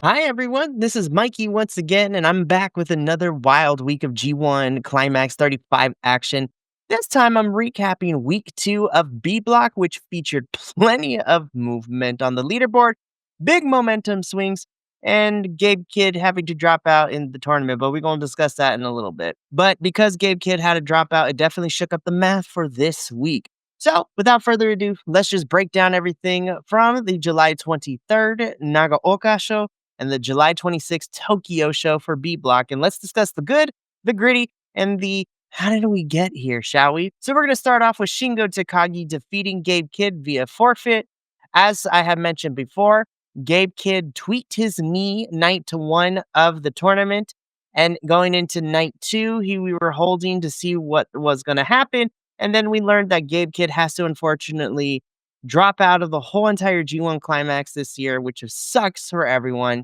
Hi, everyone. This is Mikey once again, and I'm back with another wild week of G1 Climax 35 action. This time I'm recapping week 2 of B Block, which featured plenty of movement on the leaderboard, big momentum swings, and Gabe Kidd having to drop out in the tournament, but we're going to discuss that in a little bit. But because Gabe Kidd had to drop out, it definitely shook up the math for this week. So, without further ado, let's just break down everything from the July 23rd Nagaoka show and the July 26th Tokyo show for B Block. And let's discuss the good, the gritty, and the how did we get here, shall we? So we're going to start off with Shingo Takagi defeating Gabe Kidd via forfeit. As I have mentioned before, Gabe Kidd tweaked his knee night to 1 of the tournament. And going into night 2, we were holding to see what was going to happen. And then we learned that Gabe Kidd has to unfortunately drop out of the whole entire G1 Climax this year, which sucks for everyone.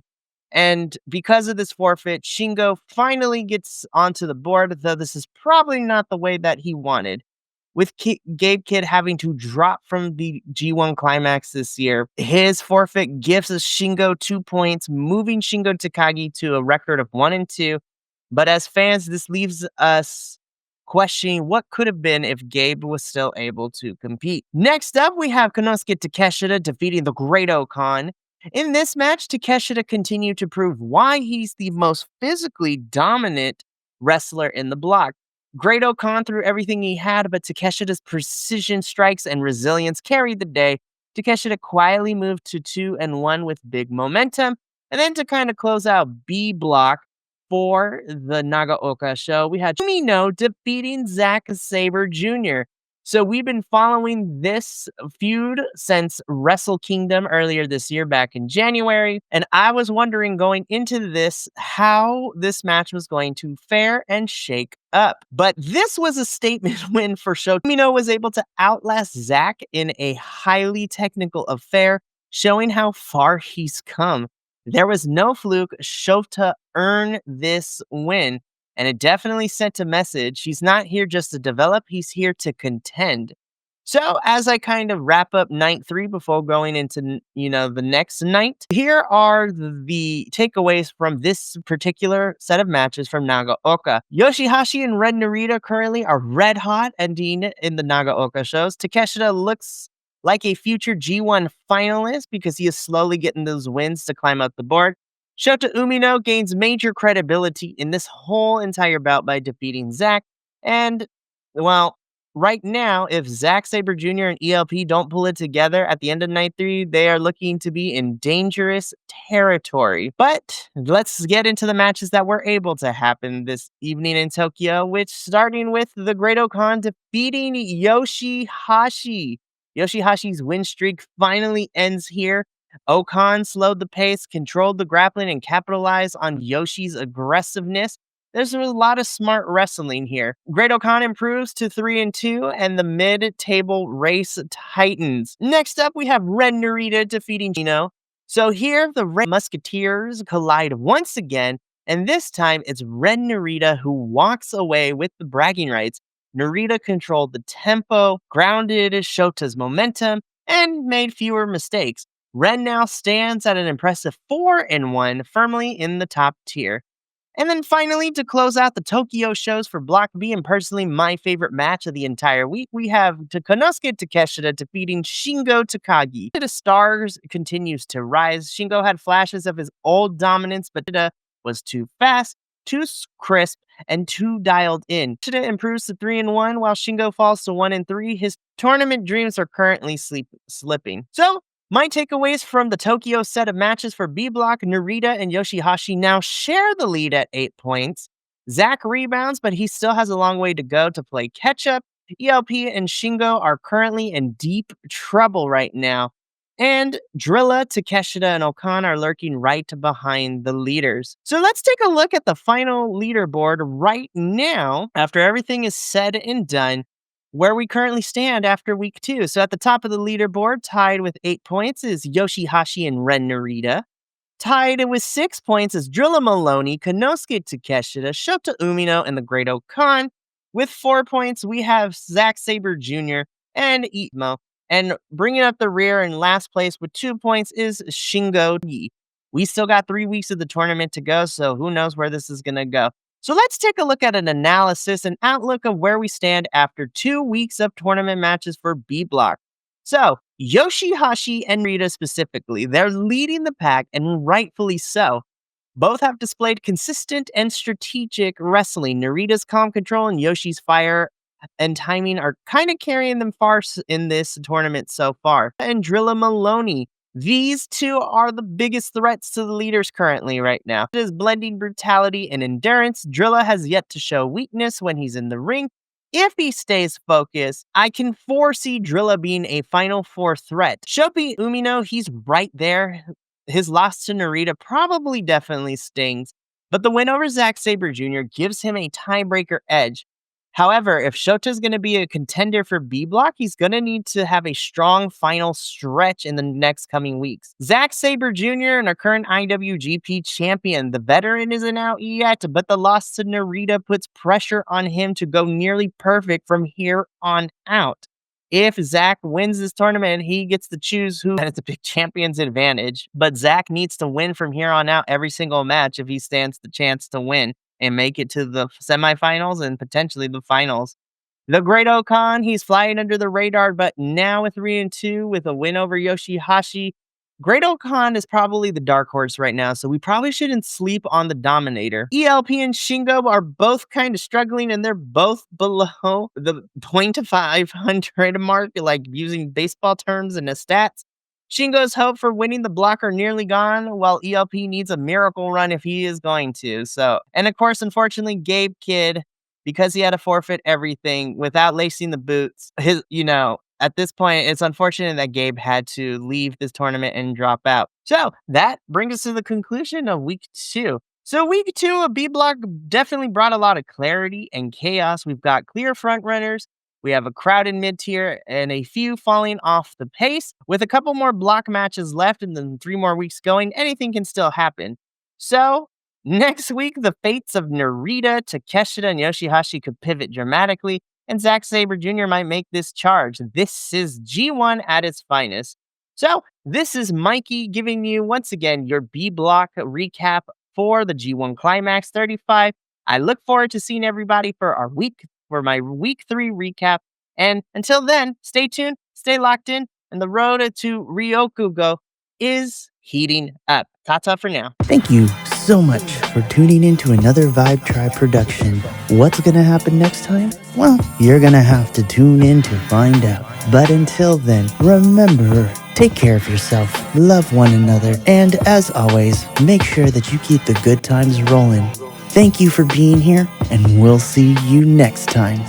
And because of this forfeit, Shingo finally gets onto the board, though this is probably not the way that he wanted. With Gabe Kidd having to drop from the G1 Climax this year, his forfeit gives us Shingo 2 points, moving Shingo Takagi to a record of 1 and 2. But as fans, this leaves us questioning what could have been if Gabe was still able to compete. Next up, we have Konosuke Takeshita defeating the Great Okan. In this match, Takeshita continued to prove why he's the most physically dominant wrestler in the block. Great Okan threw everything he had, but Takeshita's precision strikes and resilience carried the day. Takeshita quietly moved to 2 and 1 with big momentum. And then to kind of close out B Block for the Nagaoka show, we had Umino defeating Zack Sabre Jr. So we've been following this feud since Wrestle Kingdom earlier this year, back in January. And I was wondering going into this how this match was going to fare and shake up. But this was a statement win for Shota. Umino was able to outlast Zack in a highly technical affair, showing how far he's come. There was no fluke. Shota earned this win. And it definitely sent a message. He's not here just to develop, he's here to contend. So, as I kind of wrap up night 3 before going into, the next night, here are the takeaways from this particular set of matches from Nagaoka. YOSHI-HASHI and Ren Narita currently are red hot ending in the Nagaoka shows. Takeshita looks like a future G1 finalist because he is slowly getting those wins to climb up the board. Shota Umino gains major credibility in this whole entire bout by defeating Zack. And, well, right now, if Zack Sabre Jr. and ELP don't pull it together at the end of night 3, they are looking to be in dangerous territory. But let's get into the matches that were able to happen this evening in Tokyo, which starting with the Great Okan defeating YOSHI-HASHI. YOSHI-HASHI's win streak finally ends here. Okan slowed the pace, controlled the grappling, and capitalized on Yoshi's aggressiveness. There's a lot of smart wrestling here. Great Okan improves to 3 and 2, and the mid-table race tightens. Next up, we have Ren Narita defeating Umino. So here, the Red Musketeers collide once again, and this time it's Ren Narita who walks away with the bragging rights. Narita controlled the tempo, grounded Shota's momentum, and made fewer mistakes. Ren now stands at an impressive 4 and 1, firmly in the top tier. And then finally, to close out the Tokyo shows for Block B, and personally my favorite match of the entire week, we have Konosuke Takeshita defeating Shingo Takagi. The stars continues to rise. Shingo had flashes of his old dominance, but Takeshita was too fast, too crisp, and too dialed in. Takeshita improves to 3 and 1, while Shingo falls to 1 and 3. His tournament dreams are currently slipping. So, my takeaways from the Tokyo set of matches for B Block: Narita and YOSHI-HASHI now share the lead at 8 points. Zack rebounds, but he still has a long way to go to play catch up. ELP and Shingo are currently in deep trouble right now. And Drilla, Takeshita, and Okan are lurking right behind the leaders. So let's take a look at the final leaderboard right now, after everything is said and done, where we currently stand after week 2. So at the top of the leaderboard, tied with 8 points, is YOSHI-HASHI and Ren Narita. Tied with 6 points is Drilla Moloney, Konosuke Takeshita, Shota Umino, and the Great Okan. With 4 points, we have Zack Sabre Jr. and Itmo. And bringing up the rear in last place with 2 points is Shingo. We still got 3 weeks of the tournament to go, so who knows where this is going to go. So let's take a look at an analysis and outlook of where we stand after 2 weeks of tournament matches for B Block. So, YOSHI-HASHI and Narita specifically, they're leading the pack, and rightfully so. Both have displayed consistent and strategic wrestling. Narita's calm control and Yoshi's fire and timing are kind of carrying them far in this tournament so far. And Drilla Moloney, these two are the biggest threats to the leaders currently right now. It is blending brutality and endurance. Drilla has yet to show weakness when he's in the ring. If he stays focused, I can foresee Drilla being a Final Four threat. Shota Umino, he's right there. His loss to Narita probably definitely stings, but the win over Zack Sabre Jr. gives him a tiebreaker edge. However, if Shota's going to be a contender for B Block, he's going to need to have a strong final stretch in the next coming weeks. Zack Sabre Jr. and our current IWGP champion, the veteran isn't out yet, but the loss to Narita puts pressure on him to go nearly perfect from here on out. If Zack wins this tournament, he gets to choose who, and it's a big champion's advantage. But Zack needs to win from here on out every single match if he stands the chance to win and make it to the semifinals and potentially the finals. The Great Okan, he's flying under the radar, but now with 3-2 with a win over YOSHI-HASHI, Great Okan is probably the dark horse right now, so we probably shouldn't sleep on the Dominator. ELP and Shingo are both kind of struggling, and they're both below the 0.500 mark, like using baseball terms and the stats. Shingo's hope for winning the block are nearly gone, while ELP needs a miracle run if he is going to. And of course, unfortunately, Gabe Kidd, because he had to forfeit everything without lacing the boots, at this point, it's unfortunate that Gabe had to leave this tournament and drop out. So that brings us to the conclusion of week 2. So week 2 of B Block definitely brought a lot of clarity and chaos. We've got clear front runners. We have a crowded mid-tier and a few falling off the pace. With a couple more block matches left and then 3 more weeks going, anything can still happen. So next week, the fates of Narita, Takeshita, and YOSHI-HASHI could pivot dramatically, and Zack Sabre Jr. might make this charge. This is G1 at its finest. So this is Mikey giving you, once again, your B Block recap for the G1 Climax 35. I look forward to seeing everybody for my week 3 recap. And until then, stay tuned, stay locked in, and the road to Ryokugo is heating up. Ta-ta for now. Thank you so much for tuning in to another Vibe Tribe production. What's gonna happen next time? Well, you're gonna have to tune in to find out. But until then, remember, take care of yourself, love one another, and as always, make sure that you keep the good times rolling. Thank you for being here, and we'll see you next time.